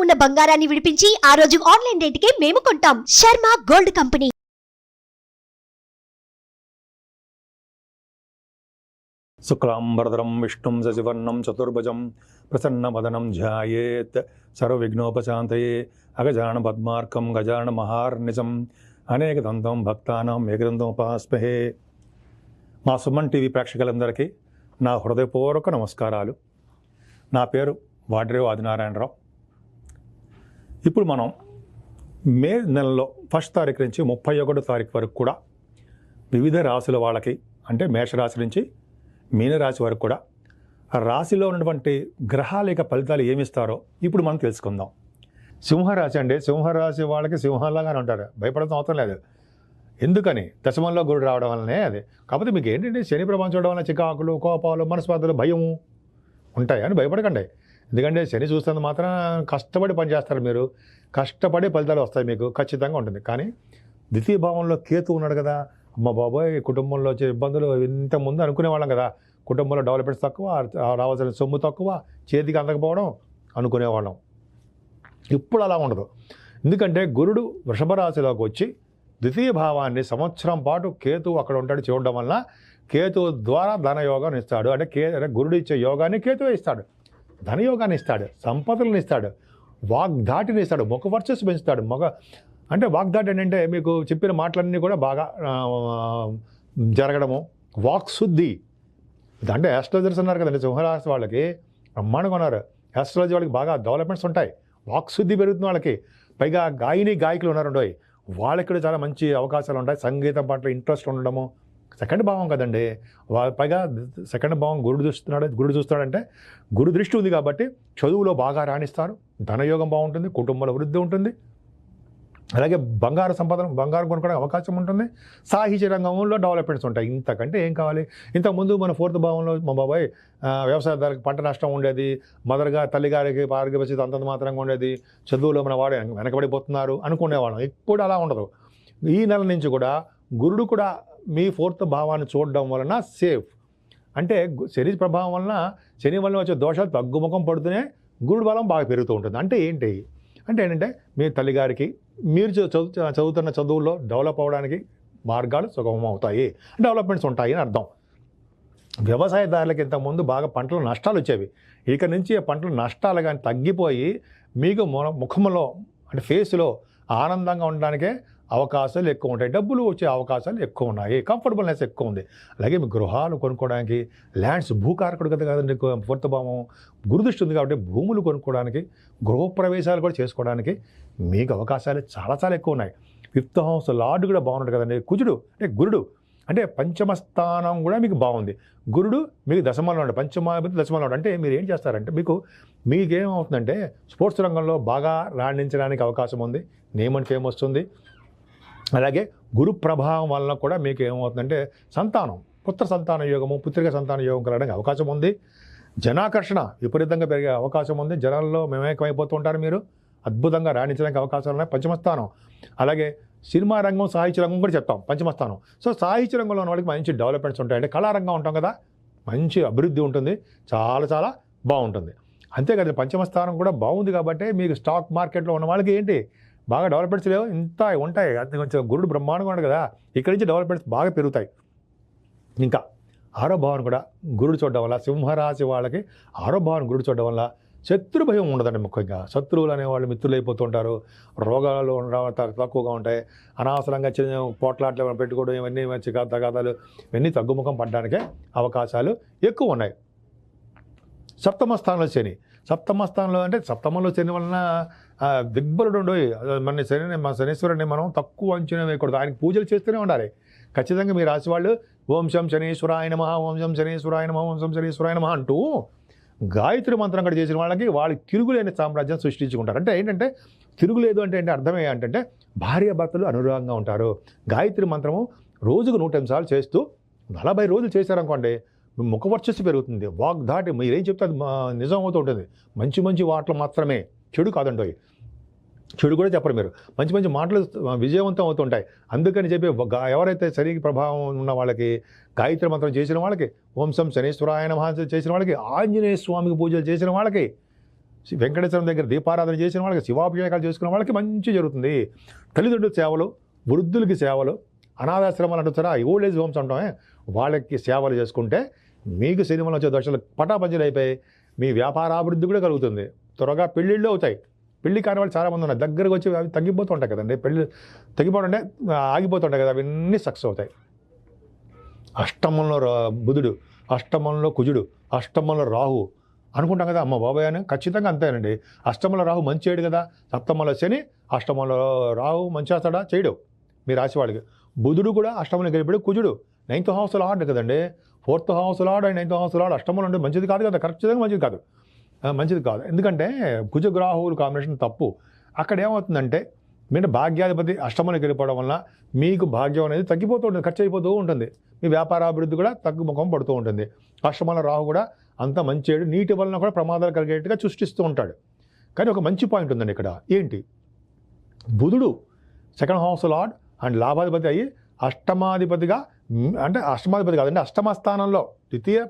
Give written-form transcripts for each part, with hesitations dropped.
ఉన్న బంగారాన్ని విడిపించి ఆ రోజు ఆన్లైన్ రేటుకే మేము కొంటాం. Sharma gold company. శుక్లాంబరధరం విష్ణుం శశివర్ణం చతుర్భుజం ప్రసన్నవదనం ధ్యాయేత్ సర్వవిఘ్నోపశాంతయే అగజాన పద్మార్కం గజాన మహార్నిశం అనేకదంతం భక్తానాం ఏకదంతం ఉపాస్మహే. మా సుమన్ టీవీ ప్రేక్షకులందరికీ నా హృదయపూర్వక నమస్కారాలు. నా పేరు వాడ్రేవు ఆదినారాయణరావు. ఇప్పుడు మనం మే నెలలో 1 తారీఖు నుంచి 31 తారీఖు వరకు కూడా వివిధ రాశుల వాళ్ళకి, అంటే మేషరాశి నుంచి మీనరాశి వరకు కూడా ఆ రాశిలో ఉన్నటువంటి గ్రహాల యొక్క ఫలితాలు ఏమిస్తారో ఇప్పుడు మనం తెలుసుకుందాం. సింహరాశి అండి, సింహరాశి వాళ్ళకి సింహంలాగానే ఉంటారు, భయపడతాం అవసరం లేదు. ఎందుకని? దశమంలో గురుడు రావడం వల్లనే అది. కాకపోతే మీకు ఏంటంటే శని ప్రభావం చూడడం వల్ల చికాకులు, కోపాలు, మనస్పర్ధలు, భయము ఉంటాయి అని భయపడకండి. ఎందుకంటే శని చూస్తున్నంత మాత్రం కష్టపడి పనిచేస్తారు, మీరు కష్టపడి ఫలితాలు వస్తాయి, మీకు ఖచ్చితంగా ఉంటుంది. కానీ ద్వితీయ భావంలో కేతు ఉన్నాడు కదా, అమ్మ బాబోయ్ కుటుంబంలో వచ్చే ఇబ్బందులు ఇంతకుముందు అనుకునేవాళ్ళం కదా, కుటుంబంలో డెవలప్మెంట్స్ తక్కువ, రావాల్సిన సొమ్ము తక్కువ, చేతికి అందకపోవడం అనుకునేవాళ్ళం. ఇప్పుడు అలా ఉండదు. ఎందుకంటే గురుడు వృషభ రాశిలోకి వచ్చి ద్వితీయ భావాన్ని సంవత్సరం పాటు కేతు అక్కడ ఉంటాడు చూడడం వల్ల కేతు ద్వారా ధనయోగాన్ని ఇస్తాడు. అంటే గురుడు ఇచ్చే యోగాన్ని కేతువే ఇస్తాడు, ధనయోగాన్ని ఇస్తాడు, సంపదలను ఇస్తాడు, వాగ్ధాటిని ఇస్తాడు, ముఖ వర్చస్సు పెంచుతాడు. అంటే వాగ్ధాటి ఏంటంటే మీకు చెప్పిన మాటలన్నీ కూడా బాగా జరగడము, వాక్శుద్ధి. అంటే ఆస్ట్రాలజర్స్ ఉన్నారు కదండి సింహరాశి వాళ్ళకి, బ్రహ్మాండంగా ఉన్నారు. ఆస్ట్రాలజీ వాళ్ళకి బాగా డెవలప్మెంట్స్ ఉంటాయి, వాక్శుద్ధి పెరుగుతుంది వాళ్ళకి. పైగా గాయకులు ఉన్నారండి, వాళ్ళకి కూడా చాలా మంచి అవకాశాలు ఉంటాయి. సంగీతం పట్ల ఇంట్రెస్ట్ ఉండడము, సెకండ్ భావం కదండి, పైగా సెకండ్ భావం గురుడు చూస్తున్నాడంటే గురు దృష్టి ఉంది కాబట్టి చదువులో బాగా రాణిస్తారు, ధనయోగం బాగుంటుంది, కుటుంబంలో వృద్ధి ఉంటుంది, అలాగే బంగారు కొనుక్కోవడానికి అవకాశం ఉంటుంది, సాహిత్య రంగంలో డెవలప్మెంట్స్ ఉంటాయి. ఇంతకంటే ఏం కావాలి? ఇంతకుముందు మన 4th భావంలో మా బాబాయ్ వ్యవసాయదారులకు పంట నష్టం ఉండేది, మదర్గా తల్లిగారికి ఆరోగ్య పరిస్థితి అంతంత మాత్రంగా ఉండేది, చదువులో మన వాడు వెనకబడిపోతున్నారు అనుకునేవాళ్ళం. ఇప్పుడు అలా ఉండదు. ఈ నెల నుంచి కూడా గురుడు కూడా మీ 4th భావాన్ని చూడడం వలన సేఫ్. అంటే శని ప్రభావం వలన, శని వలన వచ్చే దోషాలు తగ్గుముఖం పడుతూనే గురుడు బలం బాగా పెరుగుతూ ఉంటుంది. అంటే ఏంటంటే మీ తల్లిగారికి మీరు చదువుతున్న చదువుల్లో డెవలప్ అవ్వడానికి మార్గాలు సుగమం అవుతాయి, డెవలప్మెంట్స్ ఉంటాయి అని అర్థం. వ్యవసాయదారులకి ఇంతకుముందు బాగా పంటలు నష్టాలు వచ్చేవి, ఇక నుంచి ఆ పంటలు నష్టాలు కానీ తగ్గిపోయి మీకు ముఖంలో అంటే ఫేస్లో ఆనందంగా ఉండడానికే అవకాశాలు ఎక్కువ ఉంటాయి, డబ్బులు వచ్చే అవకాశాలు ఎక్కువ ఉన్నాయి, కంఫర్టబుల్నెస్ ఎక్కువ ఉంది. అలాగే మీ గృహాలు కొనుక్కోవడానికి, ల్యాండ్స్, భూకారకుడు కదా కదండి 4th భావం, గురుదృష్టి ఉంది కాబట్టి భూములు కొనుక్కోవడానికి, గృహప్రవేశాలు కూడా చేసుకోవడానికి మీకు అవకాశాలు చాలా చాలా ఎక్కువ ఉన్నాయి. 5th హౌస్ లార్డ్ కూడా బాగున్నాడు కదండి, కుజుడు అంటే గురుడు, అంటే పంచమ స్థానం కూడా మీకు బాగుంది. గురుడు మీకు దశమంలో ఉన్నాడు, పంచమాధిపతి దశమంలో ఉన్నాడు. అంటే మీరు ఏం చేస్తారంటే మీకేమవుతుందంటే స్పోర్ట్స్ రంగంలో బాగా రాణించడానికి అవకాశం ఉంది, నేమ్ అండ్ ఫేమ్ వస్తుంది. అలాగే గురు ప్రభావం వలన కూడా మీకు ఏమవుతుందంటే సంతానం, పుత్ర సంతాన యోగము, పుత్రిక సంతాన యోగం కలగడానికి అవకాశం ఉంది. జనాకర్షణ విపరీతంగా పెరిగే అవకాశం ఉంది, జనాల్లో మేమేకమైపోతూ ఉంటారు, మీరు అద్భుతంగా రాణించడానికి అవకాశాలు ఉన్నాయి. పంచమస్థానం. అలాగే సినిమా రంగం, సాహిత్య రంగం కూడా చెప్తాం పంచమస్థానం. సో సాహిత్య రంగంలో ఉన్న వాళ్ళకి మంచి డెవలప్మెంట్స్ ఉంటాయి. అంటే కళారంగం ఉంటాం కదా, మంచి అభివృద్ధి ఉంటుంది, చాలా చాలా బాగుంటుంది. అంతేకాదు పంచమస్థానం కూడా బాగుంది కాబట్టి మీకు స్టాక్ మార్కెట్లో ఉన్న వాళ్ళకి ఏంటి బాగా డెవలప్మెంట్స్ లేవు, ఇంత ఉంటాయి. అది కొంచెం గురుడు బ్రహ్మాండంగా ఉండదు కదా, ఇక్కడి నుంచి డెవలప్మెంట్స్ బాగా పెరుగుతాయి. ఇంకా 6వ భావం కూడా గురుడు చూడడం వల్ల, సింహరాశి వాళ్ళకి 6వ భావం గురుడు చూడడం వల్ల శత్రు భయం ఉండదండి. ముఖ్యంగా శత్రువులు అనేవాళ్ళు మిత్రులు అయిపోతుంటారు, రోగాలు తక్కువగా ఉంటాయి, అనవసరంగా చిన్న పోట్లాట్లు పెట్టుకోవడం, ఇవన్నీ మంచి తగాదాలు ఇవన్నీ తగ్గుముఖం పడడానికే అవకాశాలు ఎక్కువ ఉన్నాయి. 7వ స్థానంలో శని, 7వ స్థానంలో అంటే 7వ శని వలన దిగ్బలుడు ఉండవు. మన శనీశ్వరుని మనం తక్కువ అంచనా వేయకూడదు, ఆయనకు పూజలు చేస్తూనే ఉండాలి. ఖచ్చితంగా మీ రాశి వాళ్ళు ఓం శం శనీశ్వరాయ నమః, ఓం శం శనీశ్వరాయ నమః, ఓం శం శనీశ్వరాయ నమః అంటూ గాయత్రి మంత్రం కూడా చేసిన వాళ్ళకి తిరుగులేని సామ్రాజ్యం సృష్టించుకుంటారు. అంటే ఏంటంటే తిరుగులేదు అంటే అర్థమే ఏంటంటే భార్యాభర్తలు అనురాగంగా ఉంటారు. గాయత్రి మంత్రము రోజుకు 108 సార్లు చేస్తూ 40 రోజులు చేశారనుకోండి, ముఖ వర్చస్సు పెరుగుతుంది, వాగ్ధాటి మీరేం చెప్తే అది నిజం అవుతూ ఉంటుంది. మంచి మంచి వాటలు మాత్రమే, చెడు కాదండి, చెడు కూడా చెప్పరు మీరు, మంచి మంచి మాటలు విజయవంతం అవుతుంటాయి. అందుకని చెప్పి ఎవరైతే శని ప్రభావం ఉన్న వాళ్ళకి గాయత్రి మంత్రం చేసిన వాళ్ళకి, ఓం శం శనీశ్వరాయ నమః చేసిన వాళ్ళకి, ఆంజనేయ స్వామికి పూజలు చేసిన వాళ్ళకి వెంకటేశ్వరం దగ్గర దీపారాధన చేసిన వాళ్ళకి, శివాభిషేకాలు చేసుకున్న వాళ్ళకి మంచి జరుగుతుంది. తల్లిదండ్రుల సేవలు, వృద్ధులకి సేవలు, అనాథాశ్రమాలు అంటారా, ఓల్డ్ ఏజ్ హోమ్స్ అంటామే, వాళ్ళకి సేవలు చేసుకుంటే మీకు సినిమాలో వచ్చే దోషాలు పటాపంచలు అయిపోయి మీ వ్యాపారాభివృద్ధి కూడా కలుగుతుంది. త్వరగా పెళ్ళిళ్ళు అవుతాయి. పెళ్లి కాని వాళ్ళు చాలామంది ఉన్నారు, దగ్గరకు వచ్చి అవి తగ్గిపోతూ ఉంటాయి కదండి. పెళ్ళి తగ్గిపోవడం అంటే ఆగిపోతుంటాయి కదా, అవన్నీ సక్సెస్ అవుతాయి. అష్టమంలో బుధుడు, అష్టమంలో కుజుడు, అష్టమంలో రాహు అనుకుంటాం కదా, అమ్మ బాబాయ్ అని. ఖచ్చితంగా అంతేనండి. అష్టమంలో రాహు మంచి చేయడు కదా, సప్తమంలో శని, అష్టమంలో రాహు మంచి చేస్తాడా, చేయడు మీ రాశి వాళ్ళకి. బుధుడు కూడా అష్టమంలో గెలిపాడు. కుజుడు 9th హౌస్ లార్డ్ కదండి, 4th house lord and 9th house lord అష్టమంలో ఉంటే మంచిది కాదు కదా, ఖచ్చితంగా మంచిది కాదు. ఎందుకంటే కుజగ్రాహువుల కాంబినేషన్ తప్పు. అక్కడ ఏమవుతుందంటే మీరు భాగ్యాధిపతి అష్టమంలోకి వెళ్ళిపోవడం వల్ల మీకు భాగ్యం అనేది తగ్గిపోతూ ఉంటుంది, ఖర్చు అయిపోతూ ఉంటుంది. మీ వ్యాపారాభివృద్ధి కూడా తగ్గుముఖం పడుతూ ఉంటుంది. అష్టమంలో రాహు కూడా అంత మంచి నీటి వలన కూడా ప్రమాదాలు కలిగేట్టుగా సృష్టిస్తూ ఉంటాడు. కానీ ఒక మంచి పాయింట్ ఉందండి ఇక్కడ. ఏంటి? బుధుడు 2nd హౌస్ లార్డ్ అండ్ లాభాధిపతి అయ్యి అష్టమాధిపతిగా, అంటే అష్టమాధిపతి కాదండి, అష్టమ స్థానంలో ద్వితీయ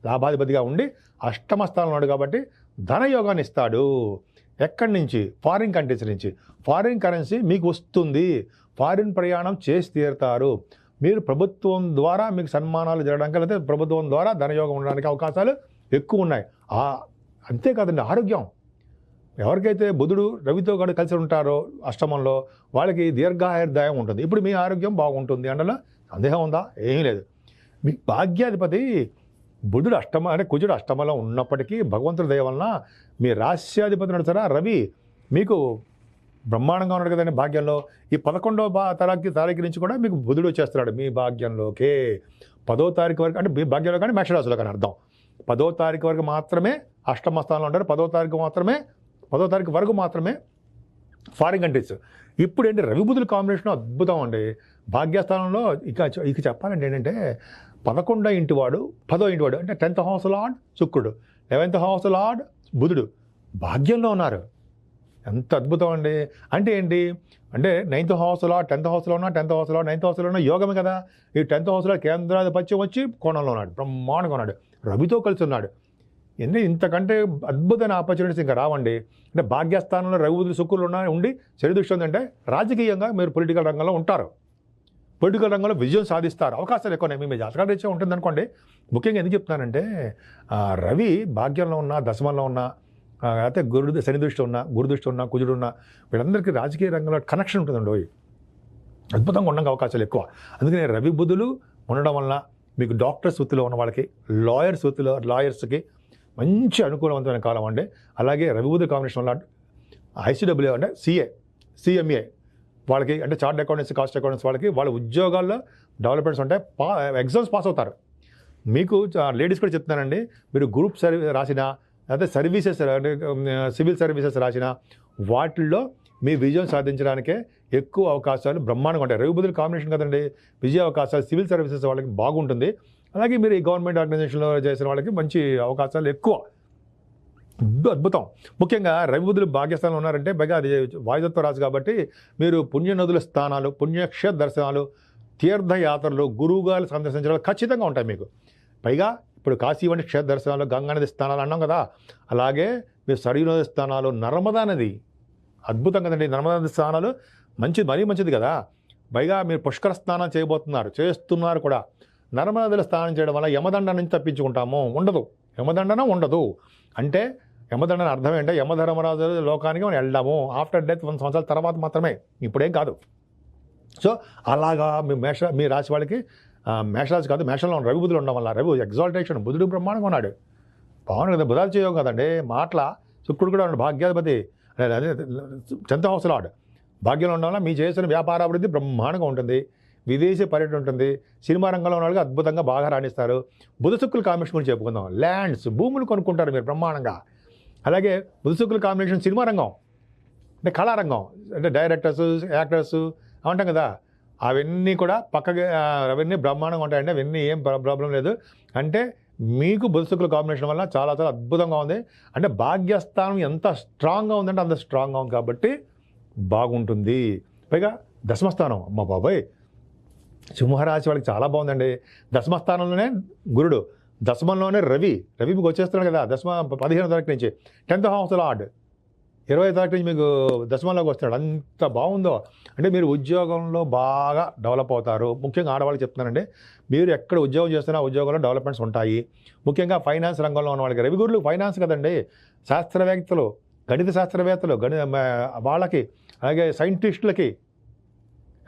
లాభాధిపతిగా ఉండి అష్టమ స్థానంలో ఉన్నాడు కాబట్టి ధనయోగాన్ని ఇస్తాడు. ఎక్కడి నుంచి? ఫారిన్ కంట్రీస్ నుంచి. ఫారిన్ కరెన్సీ మీకు వస్తుంది. ఫారిన్ ప్రయాణం చేసి తీరుతారు. మీరు ప్రభుత్వం ద్వారా మీకు సన్మానాలు జరగడానికి, లేకపోతే ప్రభుత్వం ద్వారా ధనయోగం ఉండడానికి అవకాశాలు ఎక్కువ ఉన్నాయి. అంతేకాదండి, ఆరోగ్యం. ఎవరికైతే బుధుడు రవితో కూడా కలిసి ఉంటారో అష్టమంలో, వాళ్ళకి దీర్ఘాయుర్దాయం ఉంటుంది. ఇప్పుడు మీ ఆరోగ్యం బాగుంటుంది అందులో సందేహం ఉందా? ఏమీ లేదు. మీ భాగ్యాధిపతి బుధుడు అంటే కుజుడు అష్టమంలో ఉన్నప్పటికీ భగవంతుడి దయ వలన మీ రాశ్యాధిపతి నడుస్తారా రవి మీకు బ్రహ్మాండంగా ఉన్నాడు కదండి భాగ్యంలో. ఈ 11వ తారీఖు నుంచి కూడా మీకు బుధుడు వచ్చేస్తున్నాడు మీ భాగ్యంలోకే. 10వ తారీఖు వరకు, అంటే మీ భాగ్యంలో కానీ మేషరాశిలో కానీ అర్థం. 10వ తారీఖు వరకు మాత్రమే అష్టమ స్థానంలో ఉంటారు. 10వ తారీఖు వరకు మాత్రమే ఫారిన్ కంట్రీస్. ఇప్పుడు ఏంటి, రవి బుధుల కాంబినేషన్ అద్భుతం అండి. భాగ్యస్థానంలో ఇక చెప్పాలంటే ఏంటంటే 11వ ఇంటివాడు 10వ ఇంటివాడు, అంటే 10th హౌస్ లార్డ్ శుక్రుడు, 11th హౌస్ లార్డ్ బుధుడు భాగ్యంలో ఉన్నారు. ఎంత అద్భుతం అండి. అంటే ఏంటి అంటే 9th హౌస్ లార్డ్ 10th హౌస్లో ఉన్నా, 10th హౌస్ లార్డ్ 9th హౌస్లో ఉన్న యోగమే కదా. ఈ 10th హౌస్ లార్డ్ కేంద్రాధిపత్యం వచ్చి కోణంలో ఉన్నాడు, బ్రహ్మాండంగా ఉన్నాడు, రవితో కలిసి ఉన్నాడు. ఇంతకంటే అద్భుతమైన ఆపర్చునిటీస్ ఇంకా రావండి. అంటే భాగ్యస్థానంలో రవి బుధులు శుక్రులు ఉండి శని దృష్టి ఉందంటే రాజకీయంగా మీరు పొలిటికల్ రంగంలో ఉంటారు, పొలిటికల్ రంగంలో విజయం సాధిస్తారు, అవకాశాలు ఎక్కువ మీ జాతకాల రీత్యా ఉంటుంది అనుకోండి. ముఖ్యంగా ఎందుకు చెప్తున్నానంటే రవి భాగ్యంలో ఉన్న, దశమంలో ఉన్న, అయితే శని దృష్టి ఉన్న, గురు దృష్టి ఉన్న, కుజుడు ఉన్న, వీళ్ళందరికీ రాజకీయ రంగంలో కనెక్షన్ ఉంటుందండి. అద్భుతంగా ఉండడానికి అవకాశాలు ఎక్కువ. అందుకని రవి బుధులు ఉండడం వలన మీకు డాక్టర్స్ వృత్తిలో ఉన్న వాళ్ళకి, లాయర్స్కి మంచి అనుకూలవంతమైన కాలం అండి. అలాగే రవి బుధుల కాంబినేషన్ వల్ల ఐసీడబ్ల్యూ అంటే సిఎంఏ వాళ్ళకి, అంటే చార్ట్ అకౌంటెన్సీ, కాస్ట్ అకౌంటెన్సీ వాళ్ళకి వాళ్ళ ఉద్యోగాల్లో డెవలప్మెంట్స్ ఉంటాయి. ఎగ్జామ్స్ పాస్ అవుతారు. మీకు లేడీస్ కూడా చెప్తున్నానండి, మీరు గ్రూప్ రాసినా, లేకపోతే సర్వీసెస్ అంటే సివిల్ సర్వీసెస్ రాసినా వాటిల్లో మీ విజయం సాధించడానికే ఎక్కువ అవకాశాలు బ్రహ్మాండంగా ఉంటాయి. రవి బుధుల కాంబినేషన్ కదండి, విజయ అవకాశాలు సివిల్ సర్వీసెస్ వాళ్ళకి బాగుంటుంది. అలాగే మీరు ఈ గవర్నమెంట్ ఆర్గనైజేషన్లో చేసిన వాళ్ళకి మంచి అవకాశాలు ఎక్కువ. అద్భుతం. ముఖ్యంగా రవి బుధులు భాగ్యస్థానంలో ఉన్నారంటే పైగా అది వాయుతత్వ రాశి కాబట్టి మీరు పుణ్యనదుల స్థానాలు, పుణ్యక్షేత్ర దర్శనాలు, తీర్థయాత్రలు, గురువుగారు సందర్శించడాలు ఖచ్చితంగా ఉంటాయి మీకు. పైగా ఇప్పుడు కాశీ వంటి క్షేత్ర దర్శనాలు, గంగానది స్థానాలు అన్నాం కదా, అలాగే మీరు సరయూ నది స్థానాలు, నర్మదా నది అద్భుతం కదండి. నర్మదా నది స్థానాలు మరీ మంచిది కదా. పైగా మీరు పుష్కర స్నానం చేస్తున్నారు కూడా. నర్మదా నదిలో స్నానం చేయడం వల్ల యమదండ నుంచి తప్పించుకుంటాము. యమదండన ఉండదు. అంటే యమదండన అర్థం ఏంటంటే యమధర్మరాజు లోకానికి మనం వెళ్దాము ఆఫ్టర్ డెత్ 100 సంవత్సరాల తర్వాత మాత్రమే, ఇప్పుడేం కాదు. సో అలాగా మీ రాశి వాళ్ళకి మేషరాశి కాదు, మేషంలో రవి బుధులు ఉండడం వల్ల రవి ఎగ్జాల్టేషన్, బుధుడు బ్రహ్మాండంగా ఉన్నాడు, బాగున్నాడు కదా. బుధాలు చేయవు కదండి మాటల. శుక్రుడు కూడా ఉన్నాడు భాగ్యాధిపతి, అదే 10th హౌస్ లార్డ్ భాగ్యంలో ఉండడం వల్ల మీ చేసిన వ్యాపారాభివృద్ధి బ్రహ్మాండంగా ఉంటుంది. విదేశీ పర్యటన ఉంటుంది. సినిమా రంగంలో ఉన్న వాళ్ళకి అద్భుతంగా బాగా రాణిస్తారు. బుధ శుక్రుల కాంబినేషన్ గురించి చెప్పుకుందాం. ల్యాండ్స్, భూములు కొనుక్కుంటారు మీరు బ్రహ్మాండంగా. అలాగే బుధ శుక్రుల కాంబినేషన్ సినిమా రంగం, అంటే కళారంగం, అంటే డైరెక్టర్స్, యాక్టర్స్ అంటాం కదా, అవన్నీ కూడా అవన్నీ బ్రహ్మాండంగా ఉంటాయండి. అవన్నీ ఏం ప్రాబ్లం లేదు. అంటే మీకు బుధ శుక్రుల కాంబినేషన్ వల్ల చాలా చాలా అద్భుతంగా ఉంది. అంటే భాగ్యస్థానం ఎంత స్ట్రాంగ్గా ఉందంటే అంత స్ట్రాంగ్గా ఉంది కాబట్టి బాగుంటుంది. పైగా దశమస్థానం, అమ్మ బాబాయ్, సింహరాశి వాళ్ళకి చాలా బాగుందండి. దశమస్థానంలోనే గురుడు, దశమంలోనే రవి మీకు వచ్చేస్తున్నాడు కదా, దశమ 15వ తారీఖు నుంచి 10th హౌస్ లార్డ్ 20వ తారీఖు నుంచి మీకు దశమంలోకి వస్తున్నాడు. అంత బాగుందో అంటే మీరు ఉద్యోగంలో బాగా డెవలప్ అవుతారు. ముఖ్యంగా ఆడవాళ్ళు చెప్తున్నానండి, మీరు ఎక్కడ ఉద్యోగం చేస్తున్నా ఉద్యోగంలో డెవలప్మెంట్స్ ఉంటాయి. ముఖ్యంగా ఫైనాన్స్ రంగంలో ఉన్న వాళ్ళకి, రవి గురులు ఫైనాన్స్ కదండి, శాస్త్రవేత్తలు, గణిత శాస్త్రవేత్తలు, వాళ్ళకి, అలాగే సైంటిస్టులకి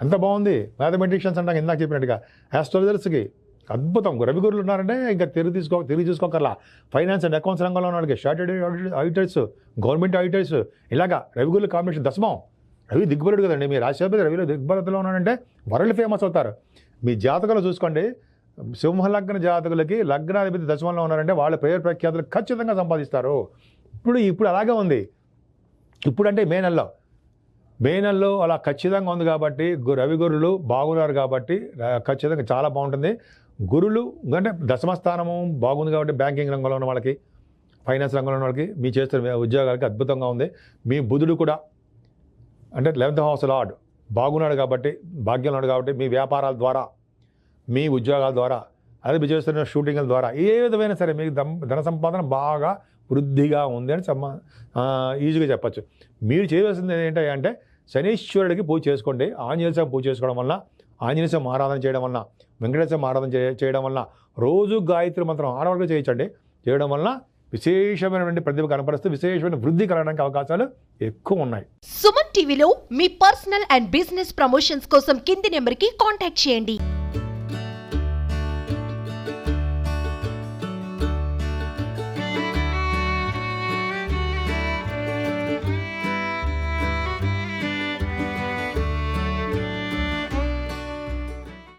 ఎంత బాగుంది. మ్యాథమెటిషియన్స్ అంటాం ఇందాక చెప్పినట్టుగా, ఆస్ట్రాలజర్స్కి అద్భుతం. రవి గురులు ఉన్నారంటే ఇంకా తిరిగి చూసుకోకర్లా. ఫైనాన్స్ అండ్ అకౌంట్స్ రంగంలో ఉన్న వాళ్ళకి, చార్టెడ్ ఆడిటర్స్, గవర్నమెంట్ ఆడిటర్స్, ఇలాగా రవి గురుల కాంబినేషన్ దశమం. రవి దిగ్బలుడు కదండి, మీ రాశిపతి రవిలో దిగ్బలతలో ఉన్నాడంటే వరల్డ్ ఫేమస్ అవుతారు. మీ జాతకాలు చూసుకోండి, సింహలగ్న జాతకులకి లగ్నాధిపతి దశమంలో ఉన్నారంటే వాళ్ళ పేరు ప్రఖ్యాతులు ఖచ్చితంగా సంపాదిస్తారు. ఇప్పుడు అలాగే ఉంది. ఇప్పుడు అంటే మే నెలలో అలా ఖచ్చితంగా ఉంది కాబట్టి, రవి గురులు బాగున్నారు కాబట్టి ఖచ్చితంగా చాలా బాగుంటుంది. గురులు అంటే దశమస్థానము బాగుంది కాబట్టి బ్యాంకింగ్ రంగంలో ఉన్న వాళ్ళకి, ఫైనాన్స్ రంగంలో ఉన్న వాళ్ళకి, మీ చేస్తున్న ఉద్యోగాలకి అద్భుతంగా ఉంది. మీ బుధుడు కూడా అంటే 11th హౌస్ లార్డ్ బాగున్నాడు కాబట్టి, భాగ్యం ఉన్నాడు కాబట్టి, మీ వ్యాపారాల ద్వారా, మీ ఉద్యోగాల ద్వారా, అదే మీరు చేస్తున్న షూటింగ్ల ద్వారా ఏ విధమైన సరే మీకు ధన సంపాదన బాగా వృద్ధిగా ఉంది అని ఈజీగా చెప్పచ్చు. మీరు చేయవలసింది ఏంటంటే శనీశ్వరుడికి పూజ చేసుకోండి. ఆంజనేయ స్వామి పూజ చేసుకోవడం వల్ల, ఆంజనేయ స్వామి ఆరాధన చేయడం వల్ల, వెంకటేశ్వర ఆరాధన చేయడం వల్ల, రోజు గాయత్రి మంత్రం ఆడవాళ్ళకి చేయడం వల్ల విశేషమైనటువంటి ప్రతిభ కనపరుస్తూ విశేషమైన వృద్ధి కలగడానికి అవకాశాలు ఎక్కువ ఉన్నాయి. సుమన్ టీవీలో మీ పర్సనల్ అండ్ బిజినెస్ ప్రమోషన్స్ కోసం కింది నెంబర్కి కాంటాక్ట్ చేయండి.